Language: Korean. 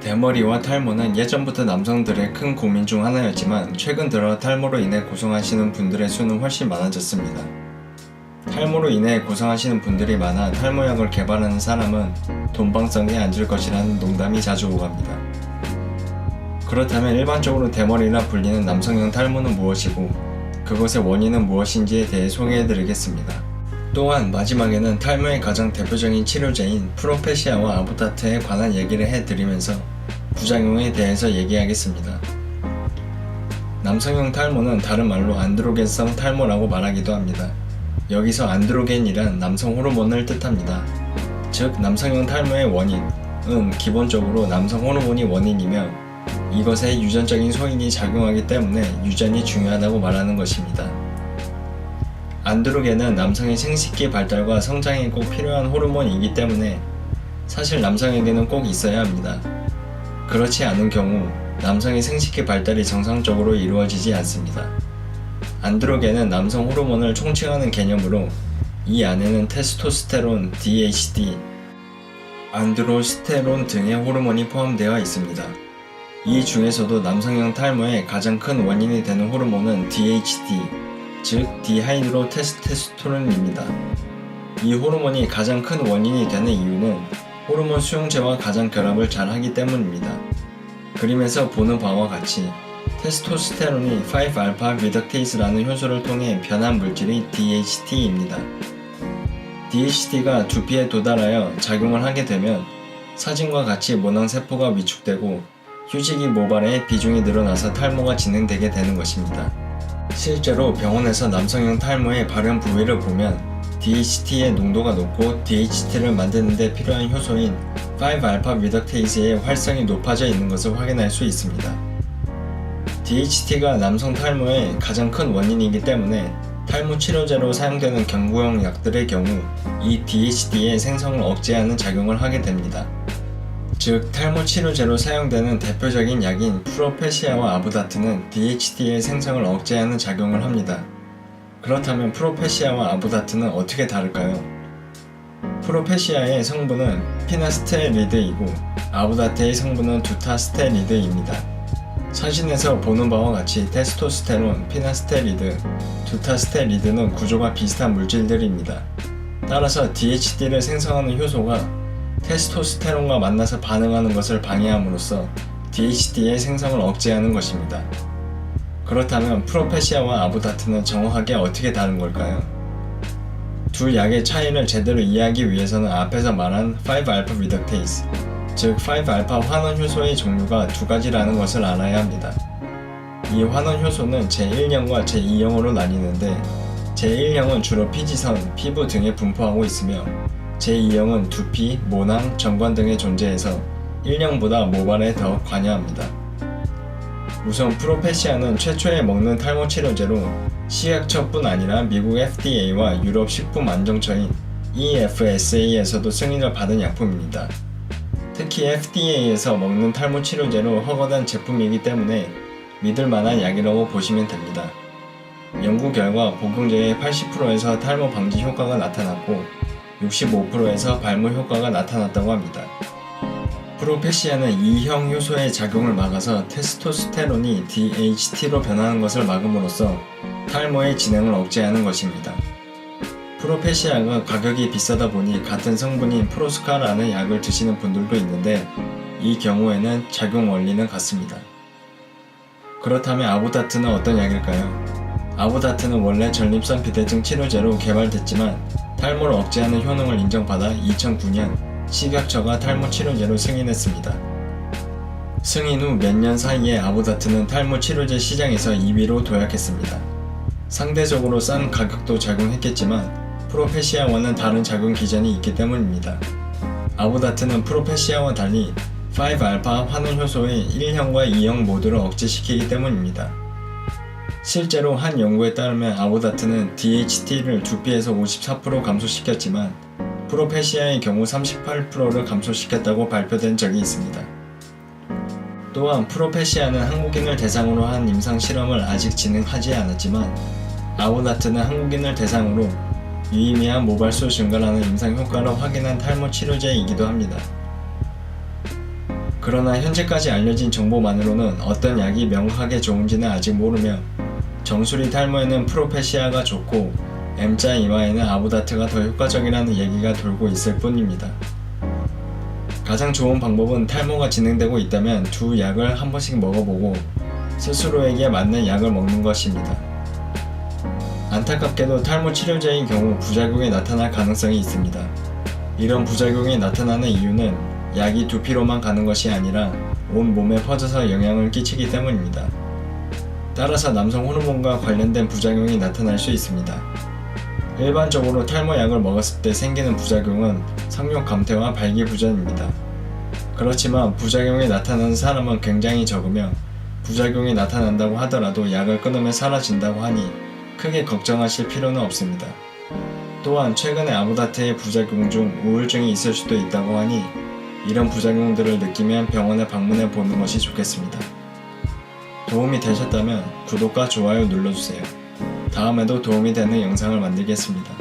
대머리와 탈모는 예전부터 남성들의 큰 고민 중 하나였지만 최근 들어 탈모로 인해 고생하시는 분들의 수는 훨씬 많아졌습니다. 탈모로 인해 고생하시는 분들이 많아 탈모약을 개발하는 사람은 돈방석에 앉을 것이라는 농담이 자주 오갑니다. 그렇다면 일반적으로 대머리라 불리는 남성형 탈모는 무엇이고 그것의 원인은 무엇인지에 대해 소개해드리겠습니다. 또한 마지막에는 탈모의 가장 대표적인 치료제인 프로페시아와 아보다트에 관한 얘기를 해드리면서 부작용에 대해서 얘기하겠습니다. 남성형 탈모는 다른 말로 안드로겐성 탈모라고 말하기도 합니다. 여기서 안드로겐이란 남성 호르몬을 뜻합니다. 즉 남성형 탈모의 원인은 기본적으로 남성 호르몬이 원인이며 이것에 유전적인 소인이 작용하기 때문에 유전이 중요하다고 말하는 것입니다. 안드로겐은 남성의 생식기 발달과 성장에 꼭 필요한 호르몬이기 때문에 사실 남성에게는 꼭 있어야 합니다. 그렇지 않은 경우 남성의 생식기 발달이 정상적으로 이루어지지 않습니다. 안드로겐은 남성 호르몬을 총칭하는 개념으로 이 안에는 테스토스테론, DHT, 안드로스테론 등의 호르몬이 포함되어 있습니다. 이 중에서도 남성형 탈모의 가장 큰 원인이 되는 호르몬은 DHT, 즉 디하이드로 테스토스테론입니다. 이 호르몬이 가장 큰 원인이 되는 이유는 호르몬 수용체와 가장 결합을 잘 하기 때문입니다. 그림에서 보는 바와 같이 테스토스테론이 5알파 리덕테이스라는 효소를 통해 변한 물질이 DHT입니다. DHT가 두피에 도달하여 작용을 하게 되면 사진과 같이 모낭세포가 위축되고 휴지기 모발의 비중이 늘어나서 탈모가 진행되게 되는 것입니다. 실제로 병원에서 남성형 탈모의 발현 부위를 보면 DHT의 농도가 높고 DHT를 만드는 데 필요한 효소인 5알파 리덕테이스의 활성이 높아져 있는 것을 확인할 수 있습니다. DHT가 남성 탈모의 가장 큰 원인이기 때문에 탈모 치료제로 사용되는 경구용 약들의 경우 이 DHT의 생성을 억제하는 작용을 하게 됩니다. 즉 탈모 치료제로 사용되는 대표적인 약인 프로페시아와 아보다트는 DHT의 생성을 억제하는 작용을 합니다. 그렇다면 프로페시아와 아보다트는 어떻게 다를까요? 프로페시아의 성분은 피나스테리드이고 아보다트의 성분은 두타스테리드입니다. 사진에서 보는 바와 같이 테스토스테론, 피나스테리드, 두타스테리드는 구조가 비슷한 물질들입니다. 따라서 DHT를 생성하는 효소가 테스토스테론과 만나서 반응하는 것을 방해함으로써 DHT의 생성을 억제하는 것입니다. 그렇다면 프로페시아와 아보다트는 정확하게 어떻게 다른 걸까요? 두 약의 차이를 제대로 이해하기 위해서는 앞에서 말한 5알파 리덕테이스, 즉 5알파 환원 효소의 종류가 두 가지라는 것을 알아야 합니다. 이 환원 효소는 제1형과 제2형으로 나뉘는데 제1형은 주로 피지선, 피부 등에 분포하고 있으며 제2형은 두피, 모낭, 정관 등에 존재해서 1형보다 모발에 더 관여합니다. 우선 프로페시아는 최초에 먹는 탈모 치료제로 식약처뿐 아니라 미국 FDA와 유럽 식품안정처인 EFSA에서도 승인을 받은 약품입니다. 특히 FDA에서 먹는 탈모 치료제로 허가된 제품이기 때문에 믿을만한 약이라고 보시면 됩니다. 연구 결과 복용제의 80%에서 탈모 방지 효과가 나타났고 65%에서 발모 효과가 나타났다고 합니다. 프로페시아는 2형 효소의 작용을 막아서 테스토스테론이 DHT로 변하는 것을 막음으로써 탈모의 진행을 억제하는 것입니다. 프로페시아가 가격이 비싸다 보니 같은 성분인 프로스카라는 약을 드시는 분들도 있는데 이 경우에는 작용 원리는 같습니다. 그렇다면 아보다트는 어떤 약일까요? 아보다트는 원래 전립선 비대증 치료제로 개발됐지만 탈모를 억제하는 효능을 인정받아 2009년 식약처가 탈모 치료제로 승인했습니다. 승인 후 몇 년 사이에 아보다트는 탈모 치료제 시장에서 2위로 도약했습니다. 상대적으로 싼 가격도 작용했겠지만 프로페시아와는 다른 작용 기전이 있기 때문입니다. 아보다트는 프로페시아와 달리 5알파 환원 효소의 1형과 2형 모두를 억제시키기 때문입니다. 실제로 한 연구에 따르면 아보다트는 DHT를 두피에서 54% 감소시켰지만 프로페시아의 경우 38%를 감소시켰다고 발표된 적이 있습니다. 또한 프로페시아는 한국인을 대상으로 한 임상 실험을 아직 진행하지 않았지만 아보다트는 한국인을 대상으로 유의미한 모발수 증가라는 임상 효과를 확인한 탈모 치료제이기도 합니다. 그러나 현재까지 알려진 정보만으로는 어떤 약이 명확하게 좋은지는 아직 모르며 정수리 탈모에는 프로페시아가 좋고 M자 이와에는 아보다트가 더 효과적이라는 얘기가 돌고 있을 뿐입니다. 가장 좋은 방법은 탈모가 진행되고 있다면 두 약을 한 번씩 먹어보고 스스로에게 맞는 약을 먹는 것입니다. 안타깝게도 탈모 치료제인 경우 부작용이 나타날 가능성이 있습니다. 이런 부작용이 나타나는 이유는 약이 두피로만 가는 것이 아니라 온 몸에 퍼져서 영향을 끼치기 때문입니다. 따라서 남성 호르몬과 관련된 부작용이 나타날 수 있습니다. 일반적으로 탈모약을 먹었을 때 생기는 부작용은 성욕 감퇴와 발기부전입니다. 그렇지만 부작용이 나타나는 사람은 굉장히 적으며 부작용이 나타난다고 하더라도 약을 끊으면 사라진다고 하니 크게 걱정하실 필요는 없습니다. 또한 최근에 아보다트의 부작용 중 우울증이 있을 수도 있다고 하니 이런 부작용들을 느끼면 병원에 방문해 보는 것이 좋겠습니다. 도움이 되셨다면 구독과 좋아요 눌러주세요. 다음에도 도움이 되는 영상을 만들겠습니다.